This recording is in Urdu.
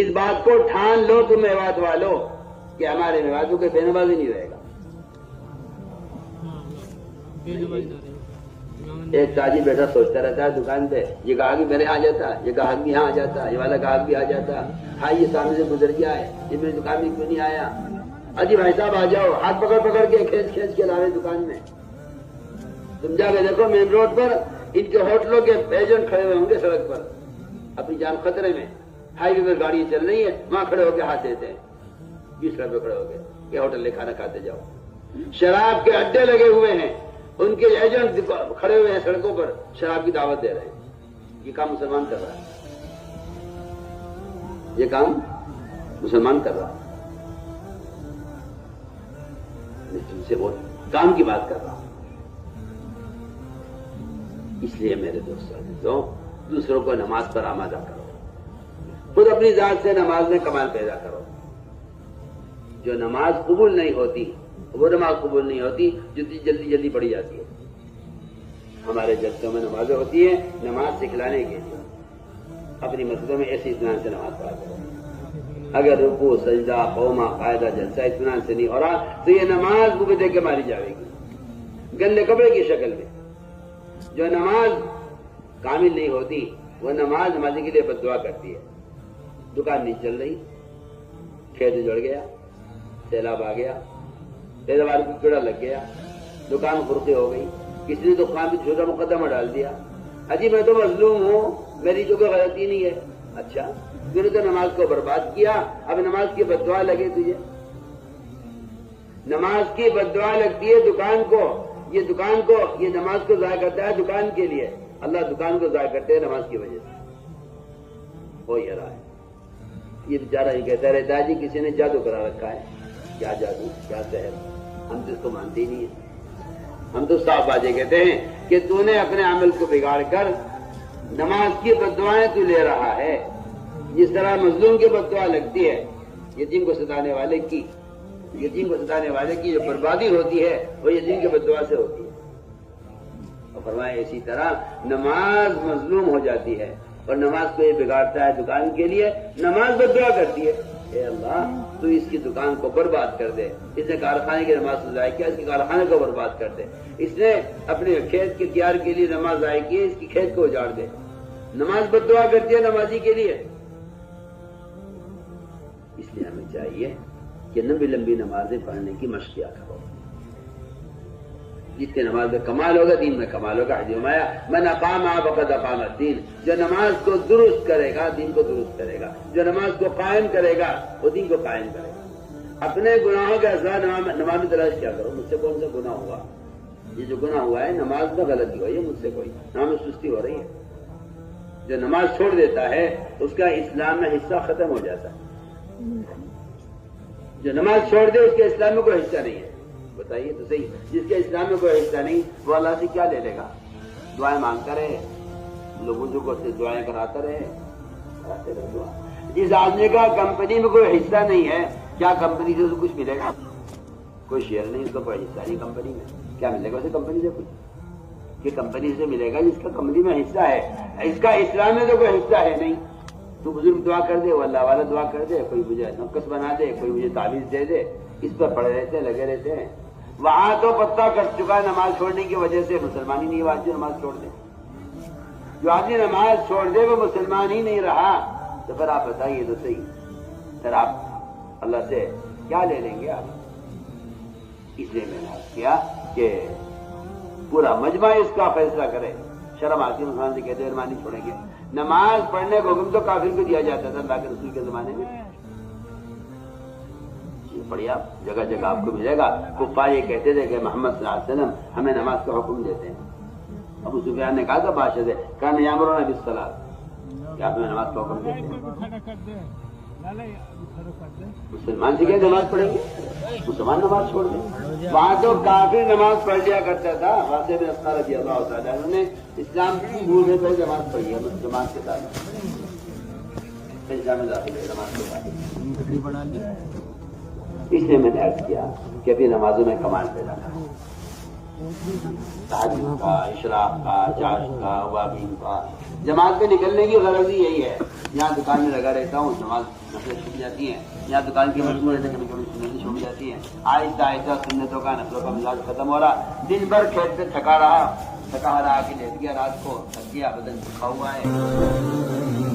اس بات کو ٹھان لو تم میوات والو کہ ہمارے میواتوں کے بے نمازی نہیں رہے گا. ایک تاجر بیٹا سوچتا رہتا ہے دکان پہ، یہ گاہک بھی میرے یہاں آ جاتا، یہ گاہک بھی یہاں آ جاتا، یہ والا گاہک بھی آ جاتا، ہاں یہ سامنے سے گزر گیا ہے، یہ میری دکان میں کیوں نہیں آیا؟ اجی بھائی صاحب آ جاؤ، ہاتھ پکڑ پکڑ کے کھینچ کھینچ کے لاوے دکان میں. تم جا کے دیکھو مین روڈ پر ان کے ہوٹلوں کے ایجنٹ کھڑے ہوئے ہوں گے سڑک پر اپنی جان خطرے میں، ہائی وے پر گاڑی چل رہی ہے، وہاں کھڑے ہو کے ہاتھ دیتے ہیں 20 روپے کھڑے ہو کے یہ ہوٹل لے کھانا کھاتے جاؤ. شراب کے اڈے لگے ہوئے ہیں، ان کے ایجنٹ کھڑے ہوئے ہیں سڑکوں پر شراب کی دعوت دے رہے ہیں. یہ کام مسلمان کر رہا ہے، یہ کام مسلمان کر رہا ہے. میں تم سے بہت کام کی بات کر رہا ہوں. اس لیے میرے دوستوں دوسروں کو نماز پر آمادہ کرو، خود اپنی ذات سے نماز میں کمال پیدا کرو. جو نماز قبول نہیں ہوتی وہ نماز قبول نہیں ہوتی جو جلدی جلدی پڑھی جاتی ہے. ہمارے جلسوں میں نمازیں ہوتی ہیں نماز سکھلانے کے لیے. اپنی مسجدوں میں ایسے اطمینان سے نماز پڑھا کرو. اگر رکوع سجدہ قوما قاعدہ جلسہ اطمینان سے نہیں ہو رہا تو یہ نماز منہ دے کے ماری جائے گی گندے کپڑے کی شکل میں. جو نماز کامل نہیں ہوتی وہ نماز نمازی کے لیے بد دعا کرتی ہے. دکان نہیں چل رہی، کھیت جڑ گیا، سیلاب آ گیا، پیداوار کو کیڑا لگ گیا، دکان خرقے ہو گئی، کسی نے دکان پہ چھوٹا مقدمہ ڈال دیا، اجی میں تو مظلوم ہوں، میری تو کوئی غلطی نہیں ہے. اچھا تم نے تو نماز کو برباد کیا، اب نماز کی بد دعا لگے تجھے. نماز کی بد دعا لگتی ہے دکان کو. یہ دکان کو، یہ نماز کو ضائع کرتا ہے دکان کے لیے. اللہ دکان کو ضائع کرتے ہیں نماز کی وجہ سے. ہو یہ رہا ہے. یہ بیچارہ یہ کہتا رہتا ہے جی کسی نے جادو کرا رکھا ہے. کیا جادو، کیا سحر؟ ہم تو اس کو مانتے ہی نہیں ہیں. ہم تو صاف باتیں کہتے ہیں کہ تو نے اپنے عمل کو بگاڑ کر نماز کی بد دعائیں تو لے رہا ہے. جس طرح مظلوم کی بد دعا لگتی ہے یتیم کو ستانے والے کی، یتیم کو ستانے والے کی جو بربادی ہوتی ہے وہ یتیم کی بد دعا سے ہوتی ہے. اور فرمایا اسی طرح نماز مظلوم ہو جاتی ہے اور نماز کو یہ بگاڑتا ہے دکان کے لیے. نماز بد دعا کرتی ہے، اے اللہ تو اس کی دکان کو برباد کر دے. اس نے کارخانے کی نماز ضائع کیا، اس کے کارخانے کو برباد کر دے. اس نے اپنے کھیت کے تیار کے لیے نماز ضائع کی، اس کی کھیت کو اجاڑ دے. نماز بد دعا کرتی ہے نمازی کے لیے. اس لیے ہمیں چاہیے کہ لمبی لمبی نمازیں پڑھنے کی مشق کیا کرو. جس کے نماز میں کمال ہوگا دین میں کمال ہوگا. حدیث میں آیا من اقام فقد اقام الدین. جو نماز کو درست کرے گا دین کو درست کرے گا. جو نماز کو قائم کرے گا وہ دین کو قائم کرے گا. اپنے گناہوں کے اثرات نماز میں تلاش کیا کرو. مجھ سے کون سا گناہ ہوا؟ یہ جو گناہ ہوا ہے نماز میں غلطی ہوئی ہے مجھ سے، کوئی نام میں سستی ہو رہی ہے. جو نماز چھوڑ دیتا ہے اس کا اسلام میں حصہ ختم ہو جاتا ہے. جو نماز چھوڑ دے اس کے اسلام میں کوئی حصہ نہیں ہے. بتائیے تو صحیح، جس کے اسلام میں کوئی حصہ نہیں وہ اللہ سے کیا لے لے گا؟ دعائیں مانگتا رہے، لوگوں کو سے دعائیں کراتا رہے. جس آدمی کا کمپنی میں کوئی حصہ نہیں ہے کیا کمپنی سے کچھ ملے گا؟ کوئی شیئر نہیں، اس کا کوئی حصہ نہیں کمپنی میں. کیا ملے گا اسے کمپنی سے؟ کچھ. یہ کمپنی سے ملے گا جس کا کمپنی میں حصہ ہے. اس کا اسلام میں تو کوئی حصہ ہے نہیں. تو بزرگ دعا کر دے، وہ اللہ والا دعا کر دے، کوئی مجھے نقص بنا دے، کوئی مجھے تعویذ دے دے، اس پر پڑے رہتے ہیں، لگے رہتے ہیں. وہاں تو پتہ کٹ چکا ہے نماز چھوڑنے کی وجہ سے مسلمان ہی نہیں ہوا. جو نماز چھوڑ دے، جو آدمی نماز چھوڑ دے وہ مسلمان ہی نہیں رہا. تو پھر آپ بتائیے تو صحیح، پھر آپ اللہ سے کیا لے لیں گے آپ؟ اس لیے میں نے عرض کیا کہ پورا مجمع اس کا فیصلہ کرے. شرم آتی مسلمان سے کہتے مہربانی چھوڑیں گے. نماز پڑھنے کو حکم تو کافر کو دیا جاتا تھا اللہ کے رسول کے زمانے میں. پڑھیا جگہ جگہ آپ کو ملے گا. کفار یہ کہتے تھے کہ محمد صلی اللہ علیہ وسلم ہمیں نماز کا حکم دیتے ہیں. ابو سفیان نے کہا تھا بادشاہ سے کان یامرون بالصلاۃ، کہ آپ ہمیں نماز کا حکم دیتے ہیں. مسلمان سے کیا نماز پڑھیں گے؟ مسلمان نماز چھوڑ دیں. وہاں تو کافر نماز پڑھ لیا کرتا تھا. واسع بن اسقر رضی اللہ تعالیٰ عنہ نے اسلام کی بھول میں پہلے نماز پڑھی ہے مسلمان کے ساتھ. نماز کے ساتھ اس لیے میں نے عرض کیا کہ ابھی نمازوں میں کمال پیدا کرو. تہجد کا، اشراق کا، چاشت کا، اوابین کا. جماعت میں نکلنے کی غرض ہی یہی ہے یہاں دکان میں لگا رہتا ہوں، نماز نفلیں چھوٹ جاتی ہیں، یہاں دکان کی مجموعے سے کبھی کبھی سنتیں چھوٹ جاتی ہیں، آہستہ آہستہ سنتوں کا نفلوں کا مزاج ختم ہو رہا، دن بھر کھیت سے تھکا رہا کے لیٹ گیا، رات کو تھک گیا، بدن تھکا ہوا ہے،